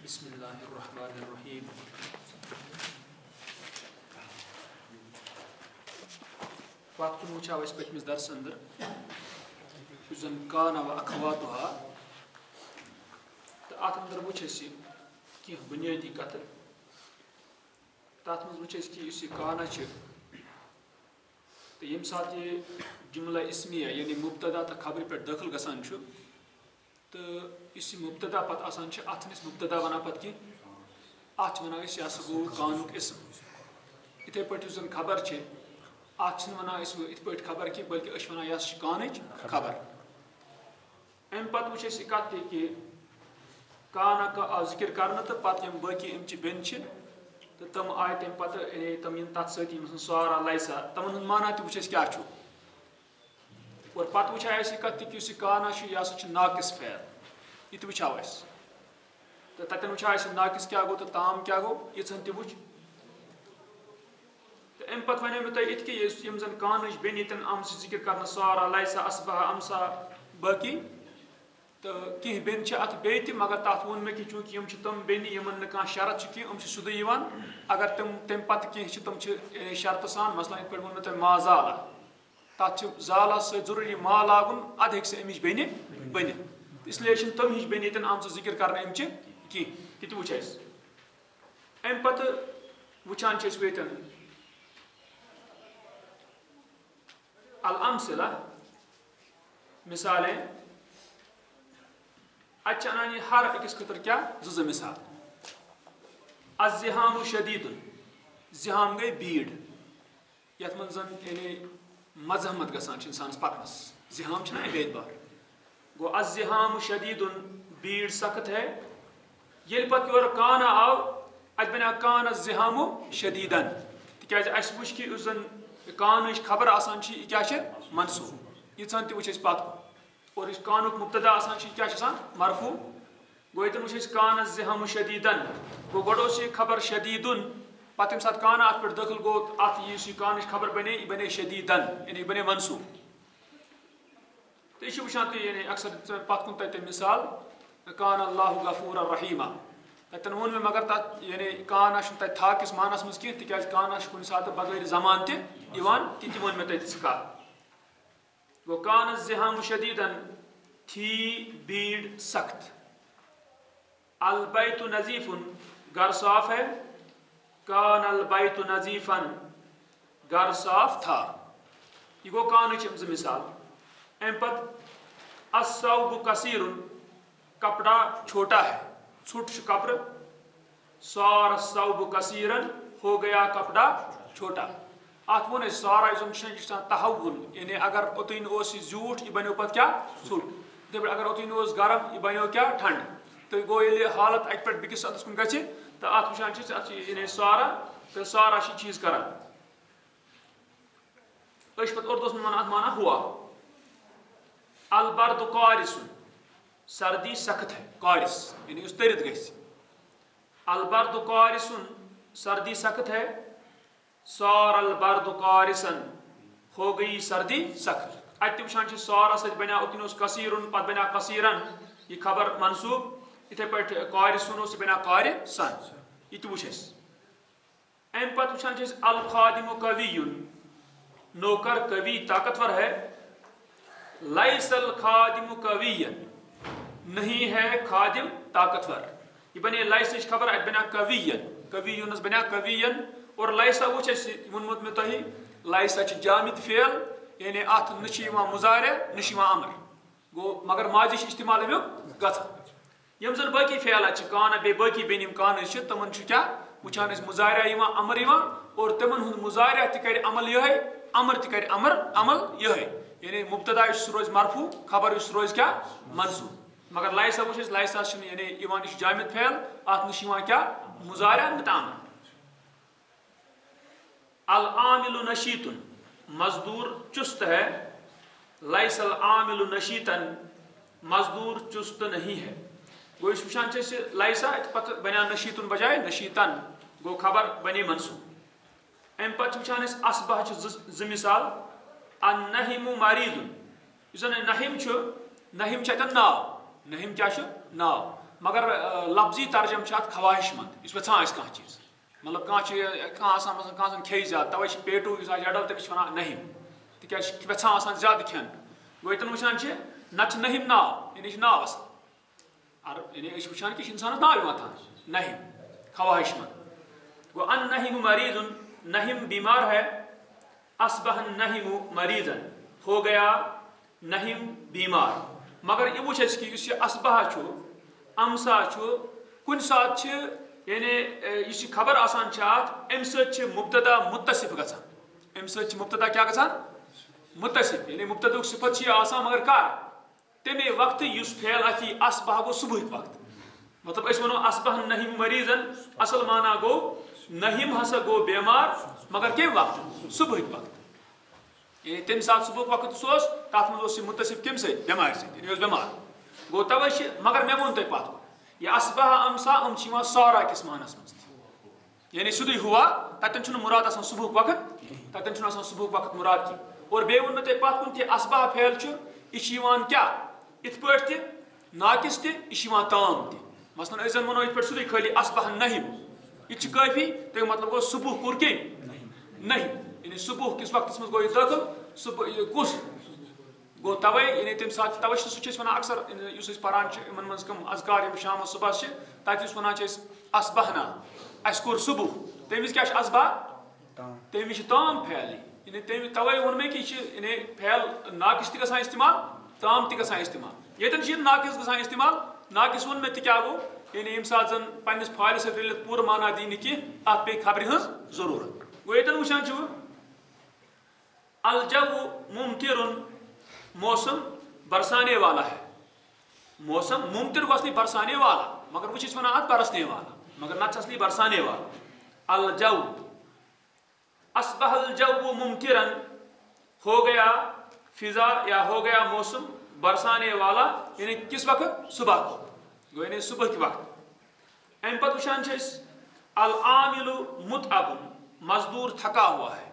بسم اللہ الرحمن الرحیم. وقت وچھو اس پتمس درس اندر یس زن کانا و اخواتها تو ات اندر وچھ اس کی بنیادی کتھ تات مز وچھ اس کی اس کانا چھ تو یم سات یہ جملہ اسمیہ یعنی مبتدا تو خبر پہ داخل گسان چھ تو اس مبتدا پتہ آسان چھ ات نس مبتدا ونان پتہ کی ات ونان اس یہ گو کانک اسم اتھے پٲٹھۍ یُس زن خبر چھ ات چھن ونان اس ات پٲٹھۍ خبر کی بلکہ اس ونان یس کانچ خبر. ام پتہ وچھ اس کتھ تہ کہ کانا کا آو ذکر کرنا تو پتہ یم باقی ام چھ بین چھ تو تم آئے تم پتہ تم ین تت سۭتی مثلا سوارا لائسا تمن ہند مانا تہ وچھ اس کیا چھُ اور پتہ وچھ اس کتھ تہ کہ اس کانا چھ یہ ہسا چھ ناقص فعل یہ تہ وچھو اس تو تتن وچھو اس ناقص کیا گو تو تام کیا گو یژن تہ وچھ تو ام پتہ ونیو مے تۄہہِ یِتھ کٔنۍ یم زن کانٕچ بیٚنہِ ییٚتٮ۪ن آمژٕ ذکر کرنہٕ سوارا لایسا اصبح امسا باقی تو کینٛہہ بیٚنہِ چھِ اتھ بیٚیہِ تہِ مگر تتھ ووٚن مےٚ کہِ چوٗنٛکہِ یم چھِ تِم بیٚنہِ یمن نہٕ کانٛہہ شرط چھُ کینٛہہ یِم چھِ سیٚودُے یِوان اگر تِم تمہِ پتہٕ کینٛہہ چھِ تِم چھِ شرطہٕ سان مثلاً یِتھ پٲٹھۍ ووٚن مےٚ تۄہہِ ما زالا تتھ چھُ زالس سۭتۍ ضروٗری ما لاگُن ادٕ ہیٚکہِ سۄ امِچ بیٚنہِ بٔنِتھ اس لیے چھِنہٕ تِم ہِش بیٚنہِ ییٚتٮ۪ن آمژٕ ذکر کرنہٕ امچہِ کینٛہہ تہِ تہِ وٕچھ اسہِ امہِ پتہٕ وٕچھان چھِ أسۍ ییٚتٮ۪ن الامثلہ مثالیں اتھ انان یہ ہر أکِس خٲطرٕ کیا زٕ مثال الزحام شدید زحام گٔے بیٖڑ یتھ منٛز زن یعنی مزاحمت گژھان چھِ انسانس پکنس زحام چھُنہ اعتبار گوٚو الزحام شدید بیٖڑ سخت ہے ییٚلہِ پتہٕ یورٕ کانا آو اتہِ بنیو کان الزحام شدیدن تِکیازِ اسہِ وٕچھ کہِ یُس زن کانٕچ خبر آسان چھِ یہِ کیاہ چھِ منصوٗب ییٖژہن تہِ وٕچھ اسہِ پتہٕ اور یُس کانُک مبتدا آسان چھِ یہِ کیاہ چھُ آسان مرفوٗع گوٚو ییٚتٮ۪ن وٕچھ اسہِ کان الزحام شدیدن گوٚو گۄڈٕ اوس یہِ خبر شدیدن پتہٕ ییٚمہِ ساتہٕ کانا اتھ پٮ۪ٹھ دٲخل گوٚو اتھ یُس یہِ کانٕچ خبر بنے یہِ بنے شدیدن یعنی یہِ بنے منصوٗب تہٕ یہِ چھِ وٕچھان تُہۍ یعنی اکثر پتھ کُن تتہِ مثال کان اللہ غفورا رحیما تتٮ۪ن ووٚن مےٚ مگر تتھ یعنی کانا چھُنہٕ تتہِ تھا کِس مانس منٛز کینٛہہ تِکیازِ کانا چھُ کُنہِ ساتہٕ بغٲر زمان تہِ یِوان تہِ تہِ ووٚن مےٚ تتہِ سُہ کتھ گوٚو کان الزحام شدیدن تھی بیٖڑ سخت البیت نظیفن گھر صاف ہے کان البیت نظیفن گھر صاف تھا یہ گو کانٕچ یِم زٕ مثال امہِ پتہٕ الثوب کثیر کپڑا چھوٹا ہے ژھوٚٹ چھُ کپرٕ صار الثوب کثیرن ہو گیا کپڑا چھوٹا اتھ ووٚن اسہِ سارا یُس زن چھُ یہِ چھُ آسان تحول یعنی اگر اوٚتُن اوس یہِ زیوٗٹھ یہِ بنیو پتہٕ کیاہ ژھوٚٹ یِتھٕے پٲٹھۍ اگر اوٚتُن اوس گرم یہِ بنیو کیاہ ٹھنڈٕ تہٕ گوٚو ییٚلہِ حالت اکہِ پٮ۪ٹھ بیٚکِس انٛدس کُن گژھِ تہٕ اتھ وٕچھان چھِ اتھ چھِ یعنی سارا تہٕ سارا چھِ چیٖز کران أسۍ چھِ پتہٕ اردوس منٛز ونان اتھ مانا ہوا البرد قارسُن سردی سخت ہے قارس یعنی یُس تٔرِتھ گژھِ البرد قارسُن سردی سخت ہے صار البرد قارسن ہو گئی سردی سخت اتہِ تہِ وٕچھان چھِ سارا سۭتۍ بنیو اوٚتن اوس کثیرن پتہٕ بنیو کثیرن یہ خبر منصوٗب یِتھٕے پٲٹھۍ قارسُن اوس یہِ بنیو قارسن یہِ تہِ وٕچھ اسہِ امہِ پتہٕ وٕچھان چھِ أسۍ الخادم قویٌ نوکر قوی طاقتور ہے لیس الخادم قویا نہیں ہے خادم طاقتور یہ بنے لیسٕچ خبر اتہِ بنیو قوین قویُنس بنیو قوین اور لیسا وٕچھ اسہِ ووٚنمُت مےٚ تۄہہِ لیسا چھِ جامد فعل یعنی اتھ نہ چھِ یِوان مضارع نہ چھِ یِوان امر گوٚو مگر ماضی چھِ استعمال امیُک گژھان یِم زن باقی فعلات چھِ کانا بیٚیہِ باقی بیٚنہِ یِم کانٕز چھِ تِمن چھُ کیاہ وٕچھان أسۍ مضارع یِوان امر یِوان اور تِمن ہُنٛد مضارع تہِ کرِ عمل یِہے امر تہِ کرِ عمل یِہے یعنی مبتدا یُس سُہ روزِ مرفوٗع خبر یُس سُہ روزِ کیاہ منصوٗب مگر لایسا وٕچھ أسۍ لایسا چھُنہٕ یعنی یِوان یہِ چھُ جامد فعل اتھ نہ چھِ یِوان کیاہ مضارع نہ تہٕ امر العامل نشیطن مزدور چست ہے لیس العامل نشیطن مزدور چست نہیں ہے گوٚو أسۍ وٕچھان چھِ أسۍ لیسا اتہِ پتہٕ بنیو نشیطن بجاے نشیطن گوٚو خبر بنے منصوٗب امہِ پتہٕ چھِ وٕچھان أسۍ اصبح چھِ زٕ مثال النحیم مریضن یُس زن نحیم چھُ نحیم چھُ اتٮ۪ن ناو نحیم کیاہ چھُ ناو مگر لفظی ترجم خواہش مند اس ویسان کھانا چیز مطلب کھانا کھے زیادہ توے پیٹو اس اڈل تمس ونان نہم تکیاز ویسان زیادہ کھین گو یتن وچان نت نہم ناو یعنی ناو آسان یعنی وچان کہ انسانس ناو تھان نہم خواہش مند گو ان نہم مریض نہم بیمار ہے اصبح النہم مریضا ہو گیا نہم بیمار مگر یہ وچ کہ اس اصبح امسا کن سات یعنی اس خبر آسان ام مبتدا متصف گژھان ام مبتدا کیا گژھان متصف یعنی مبتدا صفت آسان مگر کر تمے وقت اس پھیل اتھی اصبح گو صبح وقت مطلب اس ونو اصبح النہم مریضن اصل معنی گو نہم ہسا گو بیمار مگر کم وقت صبح وقت یعنی تم سات صبح وقت سوس تات مز متصف کم سی بیمار سی یعنی بیمار گو توے مگر مے وون تہ پتہ یہ اصبح امسا سارا کس معنس مز یعنی سیدھی ہوا تتن مراد آسان صبح وقت تتن آسان صبح وقت مراد کی اور بے ون تہ پت کن کہ اصبح پھیل یہ کیا ات پہ تہ ناقص تہ یہ تام تہ مثلاً اس زن ونو ات پہ سیدھی خالی اصبح نہم یہ کافی تم مطلب گو صبح کور کم نہم یعنی صبح کس وقت مز گو یہ داخل صبح کس گو توے یعنی تم سات توے سہ ونان اکثر اس پران ان من کم اذکار شام صبح تک ونان اصبحنا اس کور صبح تمس کیا اصبح تمس تام پھیل یعنی توے وون میں کہ یعنی پھیل ناقص تہ گژھان استعمال تام تہ گژھان استعمال یتن یہ ناقص گژھان استعمال ناقص ون میں تہ کیا گو یعنی یم سات زن پنس پھالس سۭتۍ رلت پورٕ معنی دینہ کی ات پے خبر ہز ضرورت گو یتن وچان الجو ممطر موسم برسانے والا ہے موسم ممطر کو اصلی برسانے والا مگر وہ چیز ونان برسنے والا مگر نت اصلی برسانے والا الجو اصبح الجو ممطرا ہو گیا فضا یا ہو گیا موسم برسانے والا یعنی کس وقت صبح کو یعنی صبح کے وقت ام پتہ وچان العامل متعب مزدور تھکا ہوا ہے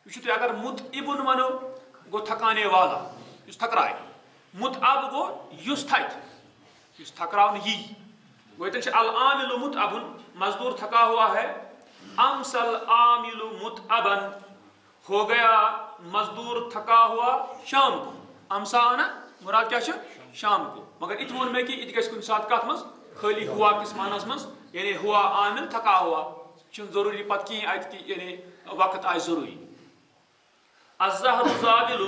یہ اگر متعبن ونو گو تھکانے والا اس تھکرائے متعب گو یس تھک اس تھکراؤن ہی گو یتن العامل متعبن مزدور تھکا ہوا ہے امسل عامل متعبن ہو گیا مزدور تھکا ہوا شام کو امسا آنا مراد کیا شام کو مگر ات وون میں کہ ات گژھِ کن سات کت مز خالی ہوا کس معنس مز یعنی ہوا عامل تھکا ہوا چھ ضروری پتہ کہیں ات کی یعنی وقت آئے ضروری الزہر زابل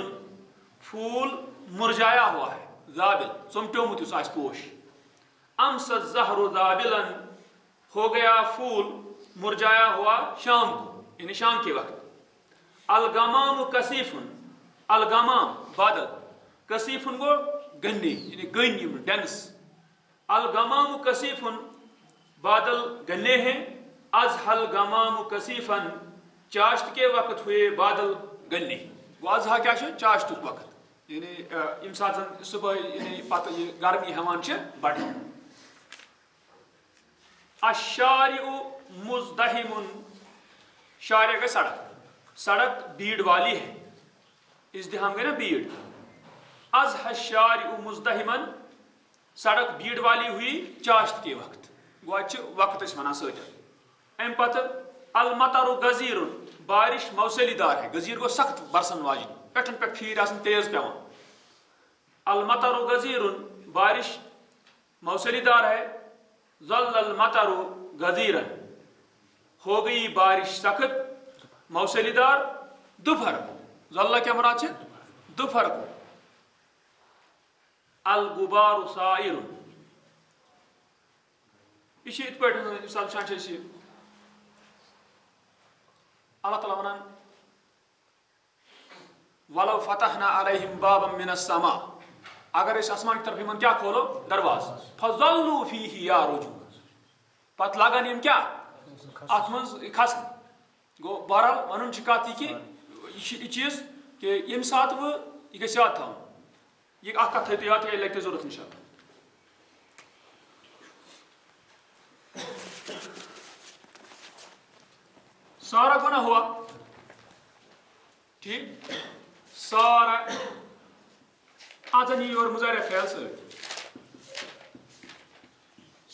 پھول مرجایا ہوا ہے زابل چمٹومت اس آس پوش امس الزہر زابلا ہو گیا پھول مرجایا ہوا شام کو یعنی شام کے وقت الغمام کثیفن الغمام بادل کثیفن گو گنے یعنی گن ڈینس الغمام کثیفن بادل گنے ہیں ازحل غمام کثیفن چاشت کے وقت ہوئے بادل گنے وہ ازحا کیا چاشت وقت یعنی یم سات زن صبح یعنی پتہ یہ گرمی ہمان بڑھ الشارع مزدحم شارع گئی سڑک بھیڑ والی ہے ازدحام گئی نا بھیڑ ازح الشارع مزدحمن سڑک بھیڑ والی ہوئی چاشت کے وقت گو اچھے وقت اس ونان سٹر ام پتہ المطر غزیر بارش موسلی دار ہے غزیر کو سخت برسن واجن پٹھن پہ پھیر آسن تیز پیوان المطر غزیر بارش موسلی دار ہے ظل المطر غزیرا ہو گئی بارش سخت موسلی دار دوپہر کو ظل کیا مراد ہے دوپہر کو الغبار سائر یہ ات پہ مثال اللہ تعالیٰ ونان ولو فتحنا علیہم بابا من السماء اگر اس آسمان کی طرف کیا کھولو درواز فظلوا فیہ یارجون پت لاگان یم کیا ات من کھسن گو بہرحال ونن کت یہ کہ یہ چیز کہ یم سات وہ یہ گژھِ یاد تھاؤن یہ اخ کت تھٲیِو یاد لگہِ تۄہہِ ضرورت انشاءاللہ سارا گنا ہوا ٹھیک سارا آزن یہ اور مظاہرہ فعل سے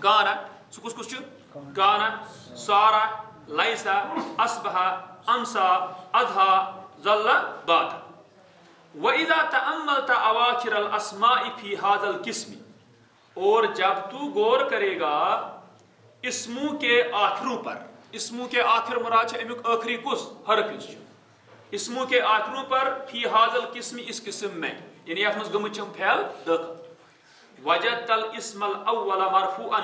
کانا سہ کس کس کانا سارا لائسا اصبحا امسا اضحا ظل باتا وَإِذَا تَأَمَّلْتَ أَوَاخِرَ الْأَسْمَاءِ فِي هَذَا الْقِسْمِ اور جب تو غور کرے گا اسموں کے آخروں پر، اسموں کے آخر مراد ہے امیک آخری کس حرف اسموں کے آخروں پر فی هذا القسم اس قسم میں یعنی اتھ مز گمت چم پھیل داخل وجدت الاسم الاول مرفوعا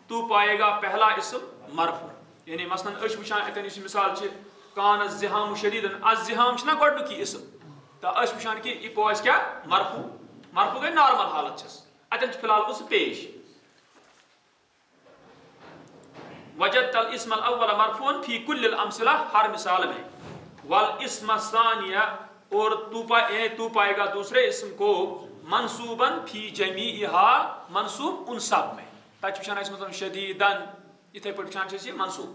تو پائے گا پہلا اسم مرفوع یعنی مثلا اش وچھان اتن اس مثال چھ کان الزحام شدیدا الزحام چھنا گڈ کی اسم تو اش وچھان کہ یہ پوز کیا مرفوع مرفوع گئی نارمل حالت چھس اتن چھ فی الحال اس پیش وجدت الاسم الاول مرفوعا فی کل الامثلہ ہر مثال میں والاسم الثانیہ اور تو پائے گا دوسرے اسم کو منصوبا فی جمیعها منصوب ان سب میں تاچ وچھان اس مطلب شدیدن اتھے پٹ وچھان چھ یہ منصوب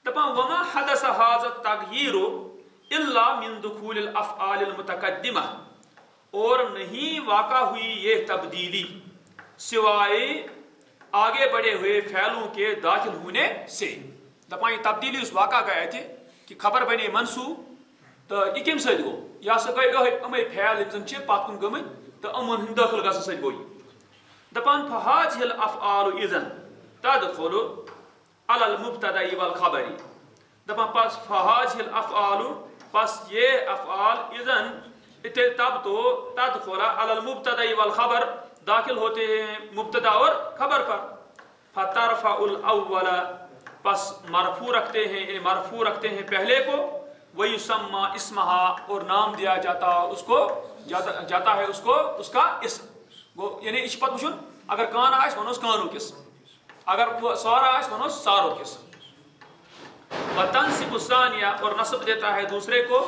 دپان وما حدث هذا التغییر الا من دخول الافعال المتقدمہ اور نہیں واقع ہوئی یہ تبدیلی سوائے آگے بڑھے ہوئے فعلوں کے داخل ہونے سے دپان یہ تبدیلی اس واقع گئے تھے کہ خبر بنے منصوب تو یہ کم سید گو یا سا گئی امی فعل انسان چھ پات کن گمت تو امن ہند داخل گھس سید گوئی دپان فهذه الافعال اذن تدخل على المبتدا والخبر دپان پس فهذه الافعال پس یہ افعال اذن تب تو تدخل على المبتدا والخبر داخل ہوتے ہیں مبتدا اور خبر پر فترفع الاول پس مرفوع رکھتے ہیں پہلے کو ویسمى اسمها اور نام دیا جاتا اس کو جاتا ہے اس کا اسم یعنی اس پت وچھن اگر کان آس ونوس کانو قسم اگر سارا آس ونوس سارو قسم وتنصب الثانیہ اور نصب دیتا ہے دوسرے کو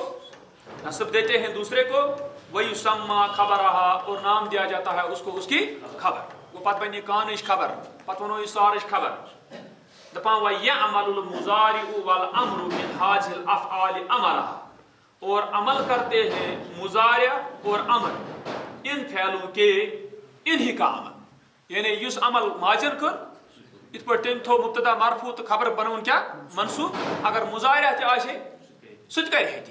نصب دیتے ہیں دوسرے کو ویسمى خبرها اور نام دیا جاتا ہے اس کو اس کی خبر وہ پت بنی کانش خبر پت ونو یہ سارش خبر دپان وَيَعْمَلُ الْمُضَارِعُ وَالْأَمْرُ مِنْ هَذِهِ الْأَفْعَالِ عَمَلَهَا اور عمل کرتے ہیں مضارع اور امر ان فعلوں کے انہی کا عمل یعنی یس عمل ماجر کر ات پر تم تھو مبتدا مرفوع تو خبر بنون کیا منصوب اگر مضارع تہ آسے سچ کر ہے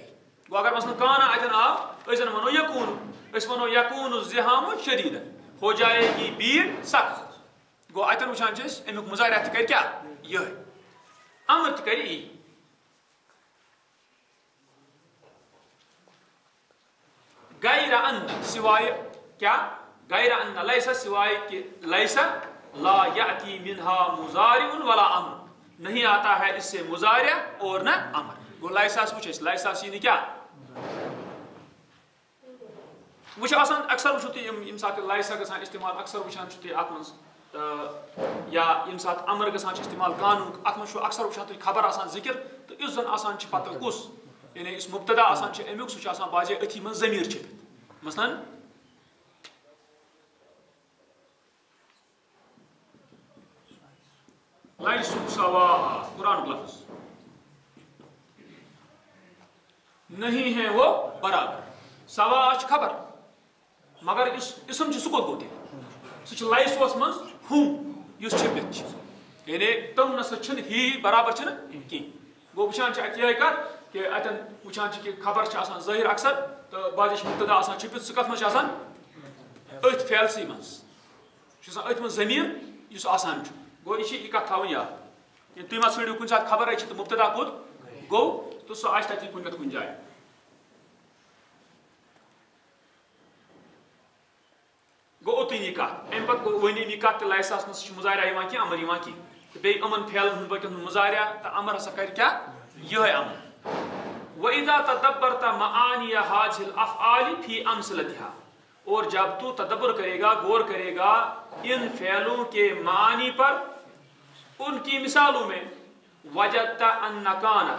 گو اگر مثلا کانا اتن آو اسن ونو یکون اس ونو یکون الزحام شدیدا ہو جائے گی بھیڑ سخت گو اتن وچھان چھ امیک مضارع تہ کر کیا یہ امر تہ کر ای غیر ان سوائے کیا غیر ان لیس سوائے کہ لیس لا یاتی منها مضارع ولا امر نہیں آتا ہے اس سے مضارع اور نہ امر گو لیسا پوچھے لیسا سین کیا وچ آسان اکثر وچھو تی یم سات لیسا گژھان استعمال اکثر وچھان چھو تی ات منز یا یم سات امر گژھان چھ استعمال قانون ات منز چھو اکثر وچھان تی خبر آسان ذکر تو اس زن آسان چھ پتہ کس یعنی اس مبتدا آسان چھ امیک سہ چھ آسان باجے اتھی من ضمیر چھپت مثلا لیسوا سواء قرآن لفظ نہیں ہے وہ برابر سوا خبر مگر اس اسم چھ سکوت گوتے سہ چھ لیسوس من ہم یس چھپت یعنی تم نسا چھن ہی برابر چھن کی گو وچھان چھ ات یہ کت کہ اتن وچھان چھ کہ خبر چھ آسان ظاہر اکثر تو باجے چھ مبتدا آسان چھپت سہ کت من چھ آسان ات فعلسی من چھ آسان ات من ضمیر یس آسان چھ گو یہ کت تھاون یاد تھی ما ژھنڈو کن سات خبر تو مبتدا کوت گو تو سہ آس تتی کن نت کن جائے گو اوتنی کت ام پتہ گو ونی کت تو لیساس مز مضارع کی امر کی بی امن پھیل ہند بکن مضارع تو امر ہسا کر کیا یہ امر وَإِذَا تَدَبَّرْتَ مَعَانِيَ هَذِهِ الْأَفْعَالِ فِي أَمْثِلَتِهَا اور جب تو تدبر کرے گا غور کرے گا ان فعلوں کے معانی پر ان کی مثالوں میں وجدت ان کانا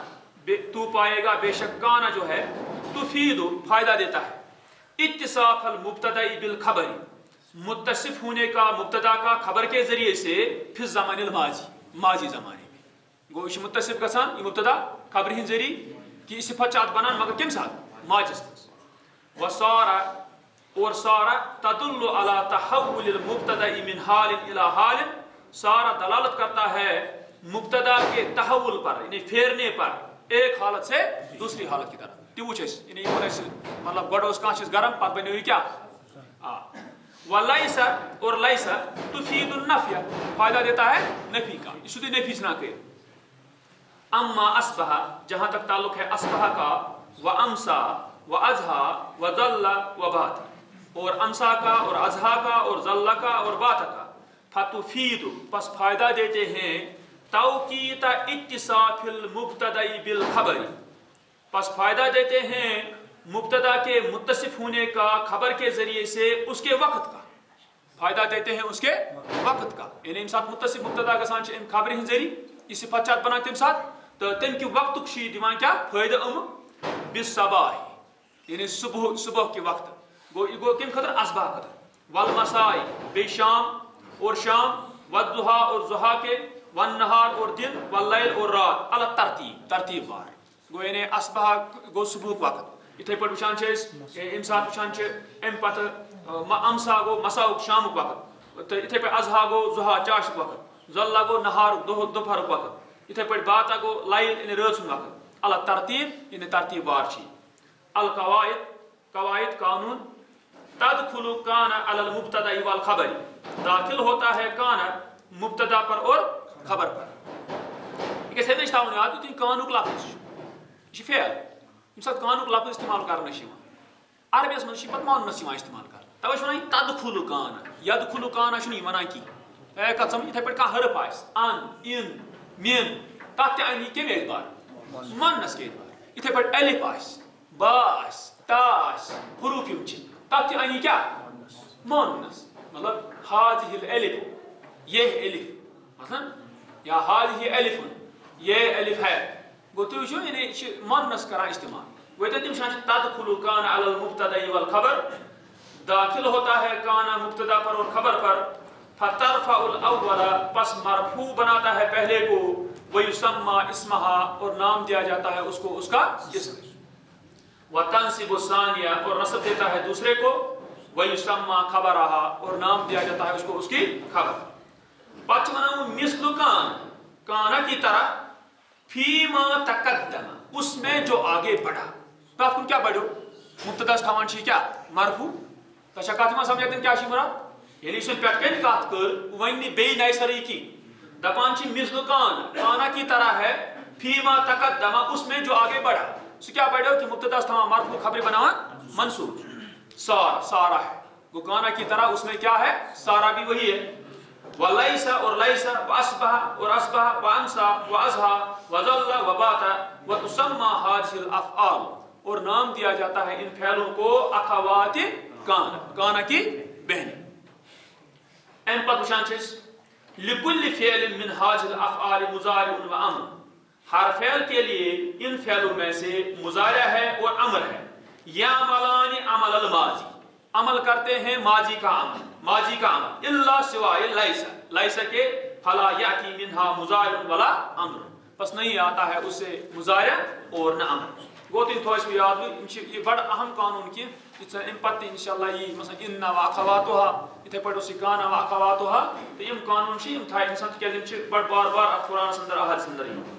تو پائے گا بے شک کانا جو ہے تفید فائدہ دیتا ہے اتصاف المبتدا بالخبر متصف ہونے کا مبتدا کا خبر کے ذریعے سے فی الزمان الماضی ماضی زمانے میں گو یہ متصف گسان یہ مبتدا خبر ہند ذریعے کہ صفت چات بنان مگر کم سات ماجس وصارا اور سارا تدل على تحول المبتدا من حال الى حال سارا دلالت کرتا ہے مبتدا کے تحول پر یعنی پھیرنے پر ایک حالت سے دوسری حالت کی طرف تیوچ یعنی مطلب گوڑ اس کانچ گرم پت بنو یہ کیا ولیسا اور لیسا تفید النفی فائدہ دیتا ہے نفی کا اس سے نفی نہ کہ اما اصبح جہاں تک تعلق ہے اصبح کا و امسا و اضحا و ذل و بات اور امسا کا اور اضحا کا اور ذل کا اور بات کا فتفید پس فائدہ دیتے ہیں توقیت اتصاف المبتدا بالخبر پس فائدہ دیتے ہیں مبتدا کے متصف ہونے کا خبر کے ذریعے سے اس کے وقت کا فائدہ دیتے ہیں اس کے وقت کا یعنی ام سات متصف مبتدا گژھان چھ ام خبر ہن ذریعہ یہ صفت چھ بنان تم سات تو تم کی وقت چھ دیوان کیا فائدہ بالصباح یعنی صبح کے وقت گو کم خطر اصبح خطر والمساء بے شام اور شام والضحى اور ضحا کے والنہار اور دن واللیل اور رات علی ترتیب وار گو یعنی اصبح گو صبح وقت اتھے پٹ وچھان چھ ام سات وچھان چھ ام پتہ امسا گو مساء شام وقت اتھے پہ اضحا گو ضحا چاش وقت ذل گو نہار دوپہر وقت اتھے پہ باتا گو لیل یعنی رات وقت علی ترتیب یعنی ترتیب وار چھ القواعد قانون تدخل کان علی المبتدا والخبر داخل ہوتا ہے کان مبتدا پر اور خبر پر یہ سمجھ تھاون یاد تو کانک لفظ یہ فعل یم سات کانک لفظ استعمال کرنا چھ عربی من چھ پت ماننس یوان استعمال کر توے ونان تدخل کان یدخل کان چھ نہیں ونان کی اے کت سمجھ اتھے پٹ کا حرف آس ان مین تات انی کے اعتبار ماننس کے اعتبار اتھے پٹ الف آس با آس تا آس حروف یم چھ تات انی کیا ماننس مطلب هذه الالف یہ الف مثلا یا هذه الف یہ الف ہے گوتو شو یعنی ماننس کرا استعمال وہ تم شان تدخل کان علی المبتدا والخبر داخل ہوتا ہے کان مبتدا پر اور خبر پر فترفع الاول پس مرفوع بناتا ہے پہلے کو ویسمى اسمها اور نام دیا جاتا ہے اس کو اس کا اسم وتنصب الثانیہ اور نصب دیتا ہے دوسرے کو ویسمى خبرها اور نام دیا جاتا ہے اس کو اس کی خبر پچ وناو مثل کان کی طرح فیما تقدم اس میں جو آگے بڑھا تات کن کیا بڑھو مبتدا تھاوان چھ کیا مرفوع تشا کاتھ ما سمجھتن کیا چھ مراد یعنی سن پٹ کن کات کر ونی بے نئی سری کی دپان چھ مثل کان کی طرح ہے فیما تقدم اس میں جو آگے بڑھا اس کیا بڑھو کہ مبتدا تھاوان مرفوع خبر بناوا منصوب سارا ہے وہ کانا کی طرح اس میں کیا ہے سارا بھی وہی ہے ولیسا اور لیسا واصبح اور اصبح وامسا واضحا وذل وبات وتسمى هذه الافعال اور نام دیا جاتا ہے ان فعلوں کو اخوات کانا کی بہنیں ام پتشان چھ لكل فعل من هذه الافعال مضارع وامر ہر فعل کے لیے ان فعلوں میں سے مضارع ہے اور امر ہے یعملان عمل الماضی عمل کرتے ہیں ماضی کا عمل الا سوائے لیسا کے فلا یاتی منها مضارع ولا امر پس نہیں آتا ہے اس سے مضارع اور نہ امر گوتن تھوس یاد یہ بڑا اہم قانون کی ام پتہ انشاءاللہ یہ مثلا ان واخواتها اتھے پڑھو سکانا واخواتها تو یم قانون چھ یم تھا انسان کہ بڑ بار بار قرآن اندر احادیث اندر